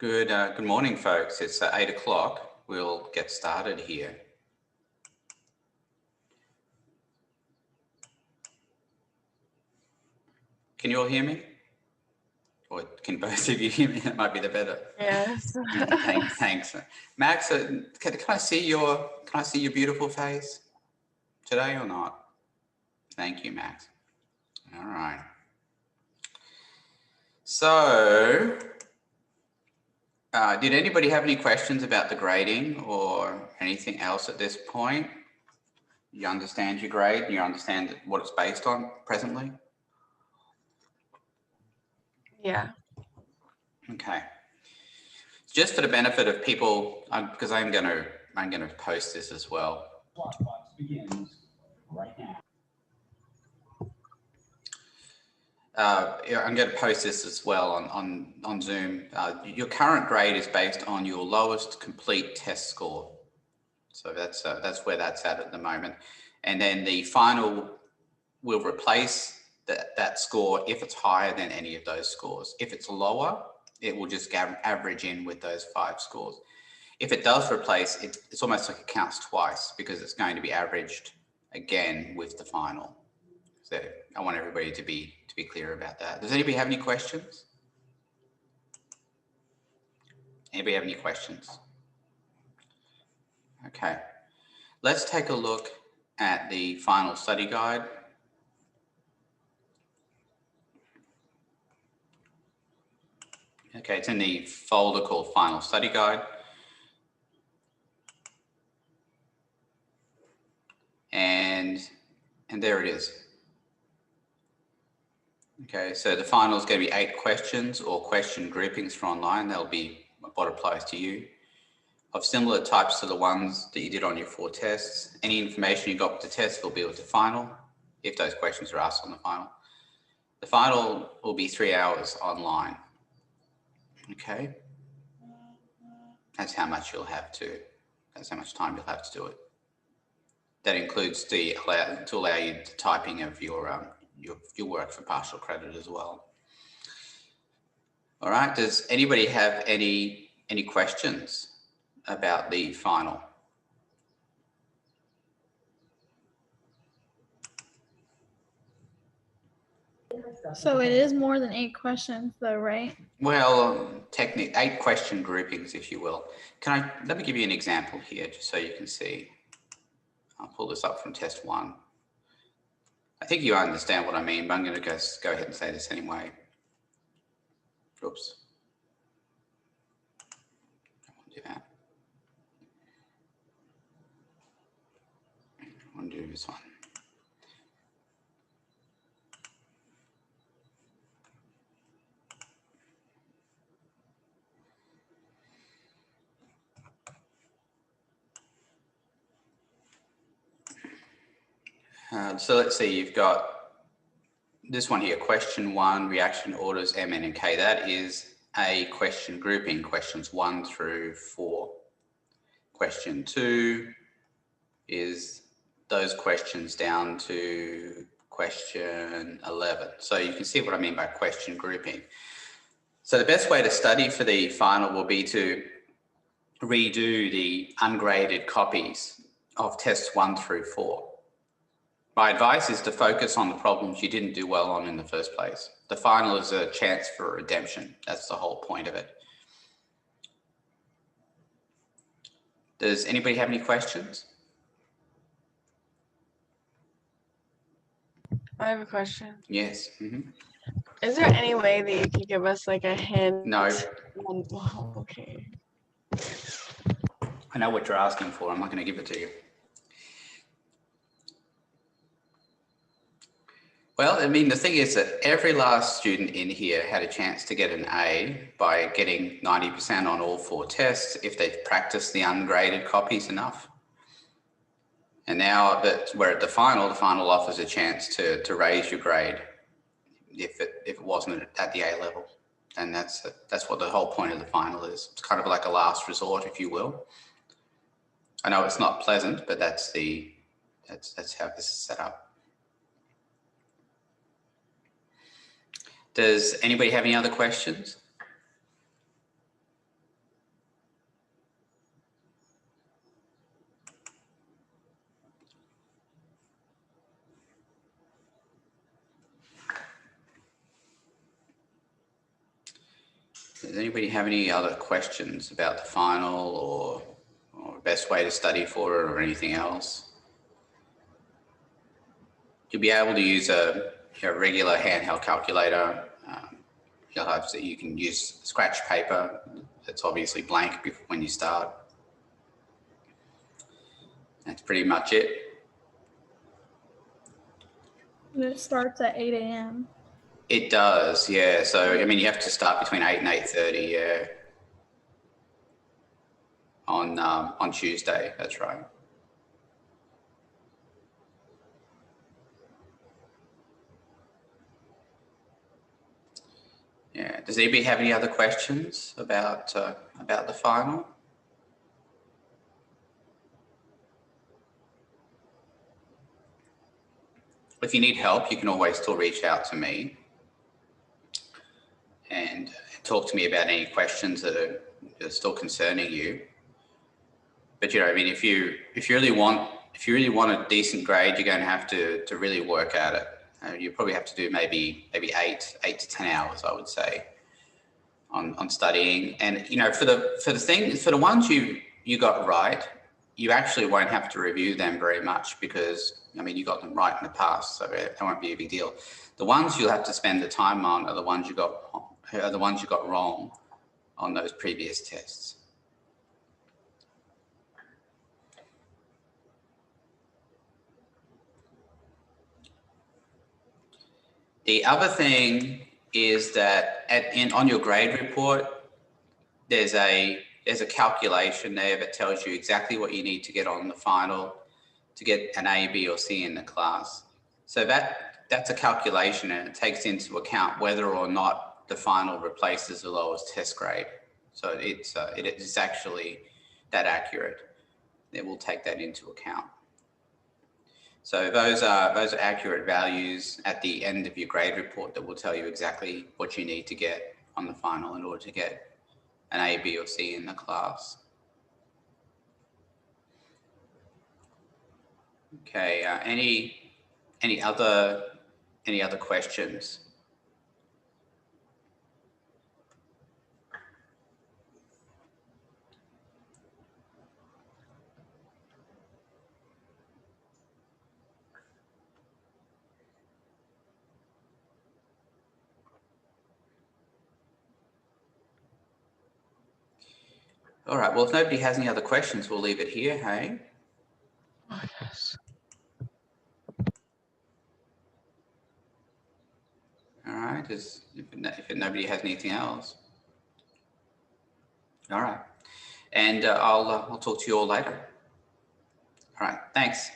Good morning, folks. It's 8 o'clock. We'll get started here. Can you all hear me? Or can both of you hear me? That might be the better. Yes. Thanks. Max, can I see your beautiful face today or not? Thank you, Max. All right. So, did anybody have any questions about the grading or anything else at this point? You understand your grade? You understand what it's based on presently? Yeah. Okay. Just for the benefit of people, because I'm going to post this as well. Box begins right now. I'm going to post this as well on Zoom. Your current grade is based on your lowest complete test score. So that's where that's at the moment. And then the final will replace that score if it's higher than any of those scores. If it's lower, it will just average in with those 5 scores. If it does replace, it's almost like it counts twice because it's going to be averaged again with the final. So I want everybody to be clear about that. Does anybody have any questions? Anybody have any questions? Okay, let's take a look at the final study guide. Okay, it's in the folder called Final Study Guide. And there it is. Okay, so the final is going to be 8 questions or question groupings for online. That'll be what applies to you. Of similar types to the ones that you did on your 4 tests. Any information you got with the test will be with the final, if those questions are asked on the final. The final will be 3 hours online. Okay. That's how much you'll have to, that's how much time you'll have to do it. That includes to allow you the typing of your work for partial credit as well. All right, does anybody have any questions about the final? So it is more than 8 questions though, right? Well, technically 8 question groupings, if you will. Let me give you an example here just so you can see. I'll pull this up from test 1. I think you understand what I mean, but I'm going to go ahead and say this anyway. Oops. I won't do that. I want to do this one. So let's see, you've got this one here, question 1, reaction orders M, N, and K. That is a question grouping, questions 1 through 4. Question 2 is those questions down to question 11. So you can see what I mean by question grouping. So the best way to study for the final will be to redo the ungraded copies of tests 1 through 4. My advice is to focus on the problems you didn't do well on in the first place. The final is a chance for redemption. That's the whole point of it. Does anybody have any questions? I have a question. Yes. Mm-hmm. Is there any way that you could give us like a hint? No. Oh, okay. I know what you're asking for. I'm not going to give it to you. Well, I mean, the thing is that every last student in here had a chance to get an A by getting 90% on all 4 tests if they've practiced the ungraded copies enough. And now that we're at the final offers a chance to raise your grade if it wasn't at the A level. And that's what the whole point of the final is. It's kind of like a last resort, if you will. I know it's not pleasant, but that's how this is set up. Does anybody have any other questions? Does anybody have any other questions about the final or best way to study for it or anything else? You'll be able to use a regular handheld calculator. You'll have so you can use scratch paper. That's obviously blank when you start. That's pretty much it. It starts at 8 a.m. It does, yeah. So I mean, you have to start between 8 and 8:30, yeah. On Tuesday, that's right. Yeah. Does anybody have any other questions about the final? If you need help, you can always still reach out to me and talk to me about any questions that are still concerning you. But I mean, if you really want a decent grade, you're going to have to really work at it. You probably have to do maybe 8 to 10 hours, I would say, on studying. And for the ones you got right, you actually won't have to review them very much because I mean you got them right in the past, so it won't be a big deal. The ones you'll have to spend the time on are the ones you got wrong on those previous tests. The other thing is that on your grade report, there's a calculation there that tells you exactly what you need to get on the final to get an A, B, or C in the class. So that's a calculation, and it takes into account whether or not the final replaces the lowest test grade. So it is actually that accurate. It will take that into account. So those are accurate values at the end of your grade report that will tell you exactly what you need to get on the final in order to get an A, B, or C in the class. Okay. Any other questions? All right. Well, if nobody has any other questions, we'll leave it here. Hey. Oh, yes. All right. If nobody has anything else. All right. And I'll talk to you all later. All right. Thanks.